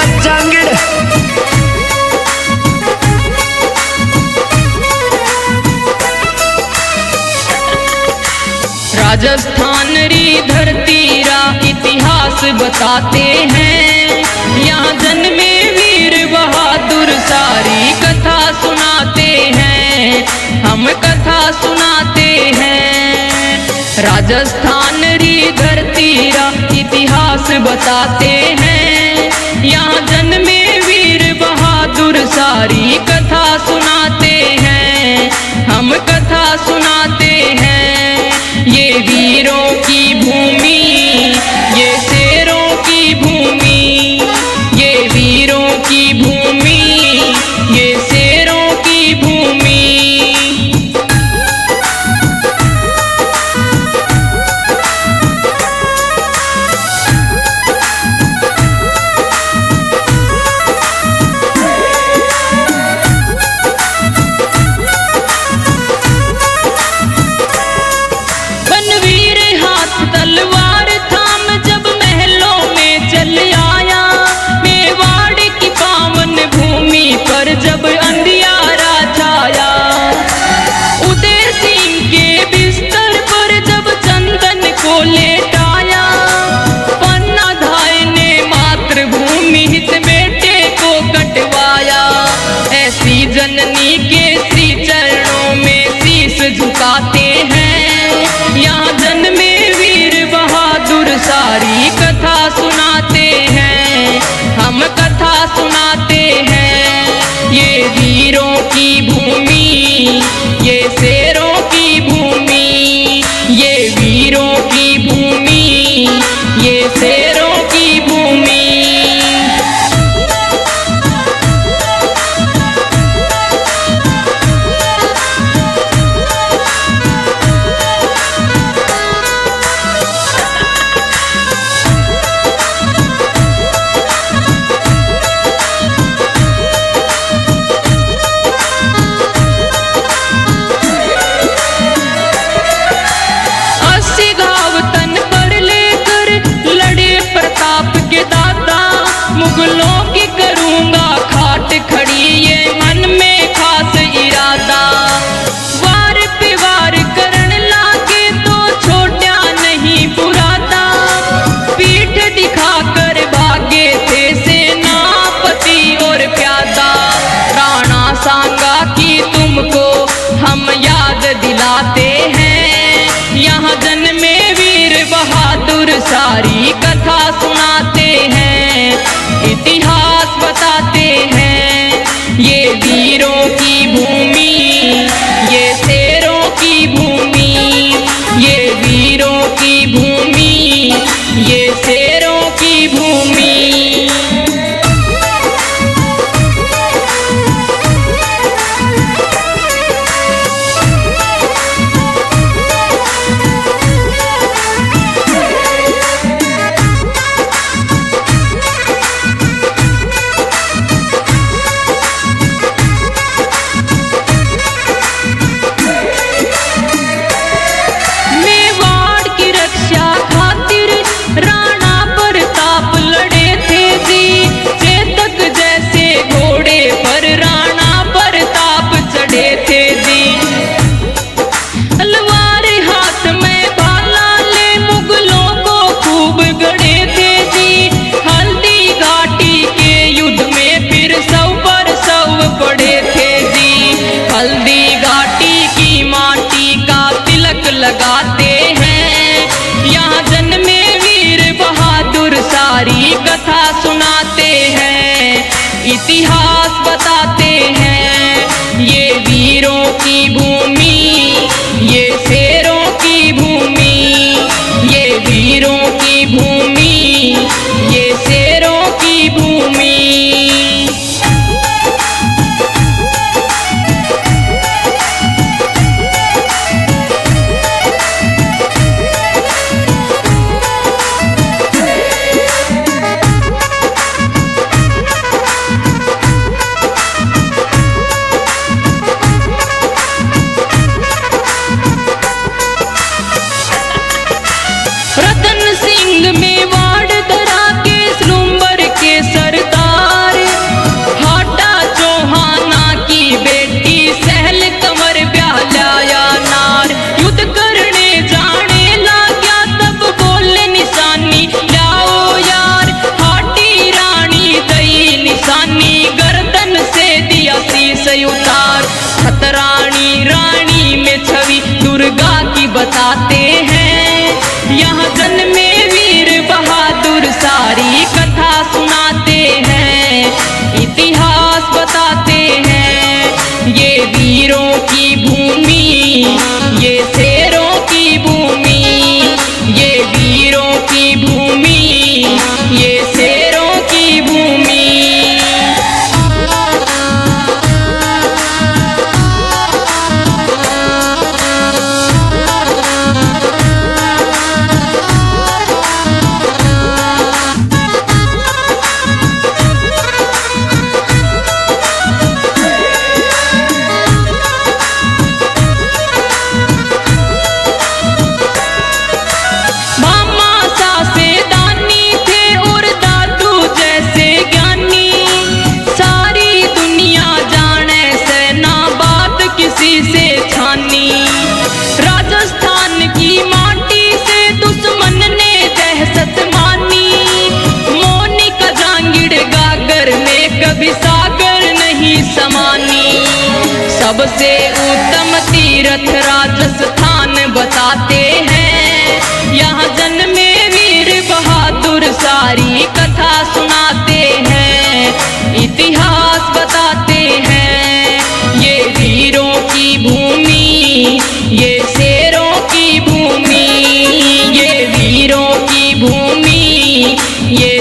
जिला जांगीर। राजस्थान री धरती रा इतिहास बताते हैं, यहाँ जन्मे वीर बहादुर सारी कथा सुनाते हैं, हम कथा सुनाते हैं। राजस्थान री धरती रा इतिहास बताते हैं, यहाँ जन्मे वीर बहादुर सारी कथा सुनाते हैं, हम कथा सुनाते हैं। ये वीरों की भूमि, ये शेरों की भूमि, ये वीरों की भूमि, ये शेरों की भूमि। जब अंधियारा छाया, उदय सिंह के बिस्तर पर जब चंदन को लेटाया, पन्ना धाय ने मातृभूमि हित बेटे को कटवाया। ऐसी जननी के श्री चरणों में शीश झुकाते हैं, यहाँ जन्मे वीर बहादुर सारी कथा सुनाते हैं, हम कथा सुनाते हैं। ये वीरों की भूमि, ये शेरों की भूमि, ये वीरों की भूमि, ये शेरों की भूमि। मुगलों की करूंगा खाट खड़ी, ये मन में खास इरादा। वार पे वार करन लागे तो छोटा नहीं पुराता, पीठ दिखाकर भागे थे सेनापति और प्यादा। राणा सांगा की तुमको हम याद दिलाते हैं, यहाँ जन्मे वीर बहादुर सारी कथा सुनाते हैं, इतिहास बताते हैं। ये वीरों की भूमि, ये शेरों की भूमि, ये वीरों की भूमि, ये शेरों की भूमि। सबसे उत्तम तीर्थ राजस्थान बताते हैं। यहाँ जन्मे वीर बहादुर सारी कथा सुनाते हैं, इतिहास बताते हैं। ये वीरों की भूमि, ये शेरों की भूमि, ये वीरों की भूमि, ये